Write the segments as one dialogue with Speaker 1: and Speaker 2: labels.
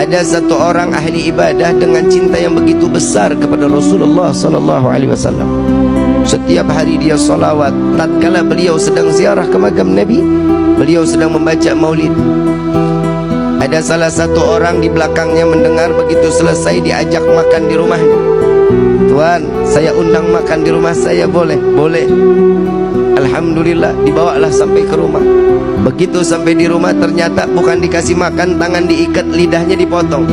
Speaker 1: Ada satu orang ahli ibadah dengan cinta yang begitu besar kepada Rasulullah sallallahu alaihi wasallam. Setiap hari dia salawat. Tatkala beliau sedang ziarah ke makam Nabi, beliau sedang membaca maulid. Ada salah satu orang di belakangnya mendengar, begitu selesai diajak makan di rumahnya. Tuan, saya undang makan di rumah saya, boleh? Boleh. Alhamdulillah, dibawalah sampai ke rumah. Begitu sampai di rumah, ternyata bukan dikasih makan, tangan diikat, lidahnya dipotong.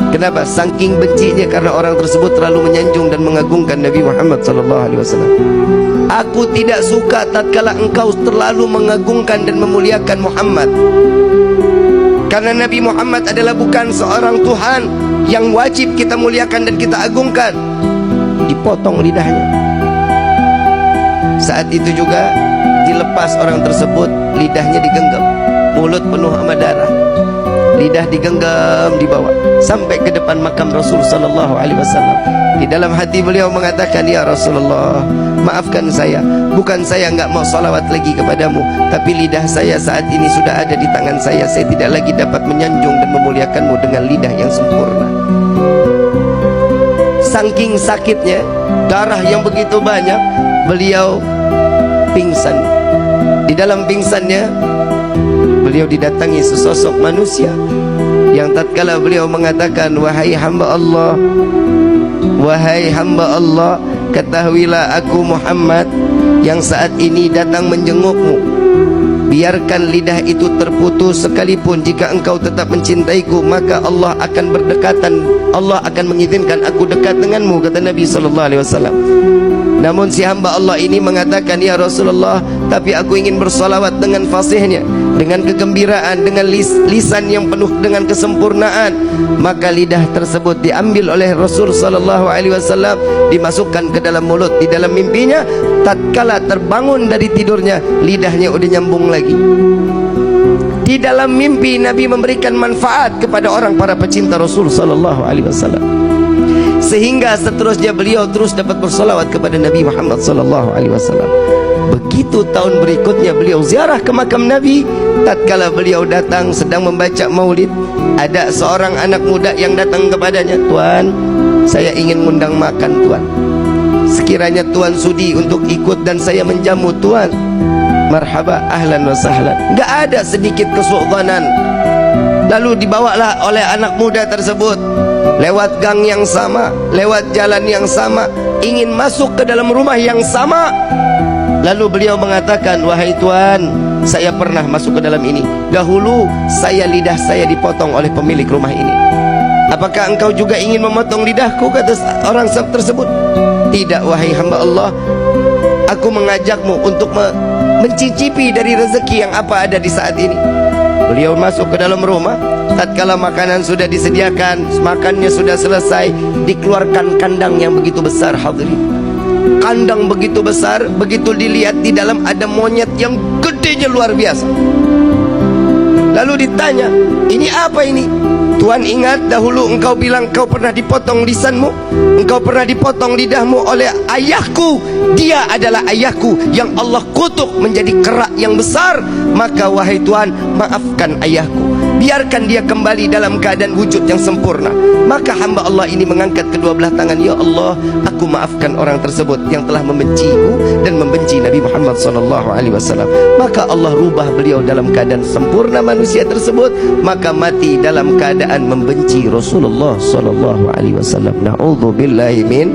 Speaker 1: Kenapa? Saking bencinya karena orang tersebut terlalu menyanjung dan mengagungkan Nabi Muhammad SAW. Aku tidak suka tatkala engkau terlalu mengagungkan dan memuliakan Muhammad, karena Nabi Muhammad adalah bukan seorang Tuhan yang wajib kita muliakan dan kita agungkan. Dipotong lidahnya. Saat itu juga dilepas orang tersebut, lidahnya digenggam, mulut penuh sama darah, lidah digenggam, dibawa sampai ke depan makam Rasul sallallahu alaihi wasallam. Di dalam hati beliau mengatakan, ya Rasulullah, maafkan saya, bukan saya enggak mau salawat lagi kepadamu, tapi lidah saya saat ini sudah ada di tangan saya tidak lagi dapat menyanjung dan memuliakanmu dengan lidah yang sempurna. Saking sakitnya, darah yang begitu banyak, beliau pingsan. Di dalam pingsannya, beliau didatangi sesosok manusia yang tatkala beliau mengatakan, wahai hamba Allah, wahai hamba Allah, ketahuilah aku Muhammad yang saat ini datang menjengukmu. Biarkan lidah itu terputus, sekalipun jika engkau tetap mencintaiku, maka Allah akan berdekatan, Allah akan mengizinkan aku dekat denganmu, kata Nabi SAW. Namun si hamba Allah ini mengatakan, ya Rasulullah, tapi aku ingin bersalawat dengan fasihnya, dengan kegembiraan, dengan lisan yang penuh dengan kesempurnaan. Maka lidah tersebut diambil oleh Rasul SAW, dimasukkan ke dalam mulut. Di dalam mimpinya, tatkala terbangun dari tidurnya, lidahnya udah nyambung lagi. Di dalam mimpi Nabi memberikan manfaat kepada orang, para pecinta Rasul SAW, sehingga seterusnya beliau terus dapat bersalawat kepada Nabi Muhammad SAW. Begitu tahun berikutnya beliau ziarah ke makam Nabi. Tatkala beliau datang sedang membaca maulid, ada seorang anak muda yang datang kepadanya, Tuan, saya ingin mengundang makan Tuan. Sekiranya Tuan sudi untuk ikut dan saya menjamu Tuan, marhaba, ahlan wa sahlan. Gak ada sedikit kesu'dhanan. Lalu dibawalah oleh anak muda tersebut lewat gang yang sama, lewat jalan yang sama, ingin masuk ke dalam rumah yang sama. Lalu beliau mengatakan, wahai Tuan, saya pernah masuk ke dalam ini. Dahulu lidah saya dipotong oleh pemilik rumah ini. Apakah engkau juga ingin memotong lidahku, kata orang tersebut. Tidak, wahai hamba Allah, aku mengajakmu untuk mencicipi dari rezeki yang apa ada di saat ini. Beliau masuk ke dalam rumah. Tatkala makanan sudah disediakan, makannya sudah selesai, dikeluarkan kandang yang begitu besar, hadirin. Kandang begitu besar, begitu dilihat di dalam ada monyet yang gedenya luar biasa. Lalu ditanya, ini apa ini? Tuan, ingat dahulu engkau bilang engkau pernah dipotong lisanmu, engkau pernah dipotong lidahmu oleh ayahku. Dia adalah ayahku yang Allah kutuk menjadi kerak yang besar. Maka wahai Tuan, maafkan ayahku, biarkan dia kembali dalam keadaan wujud yang sempurna. Maka hamba Allah ini mengangkat kedua belah tangan, ya Allah, aku maafkan orang tersebut yang telah membenciku dan membenci Nabi Muhammad SAW. Maka Allah rubah beliau dalam keadaan sempurna manusia tersebut, maka mati dalam keadaan membenci Rasulullah SAW. Na'udzubillahi min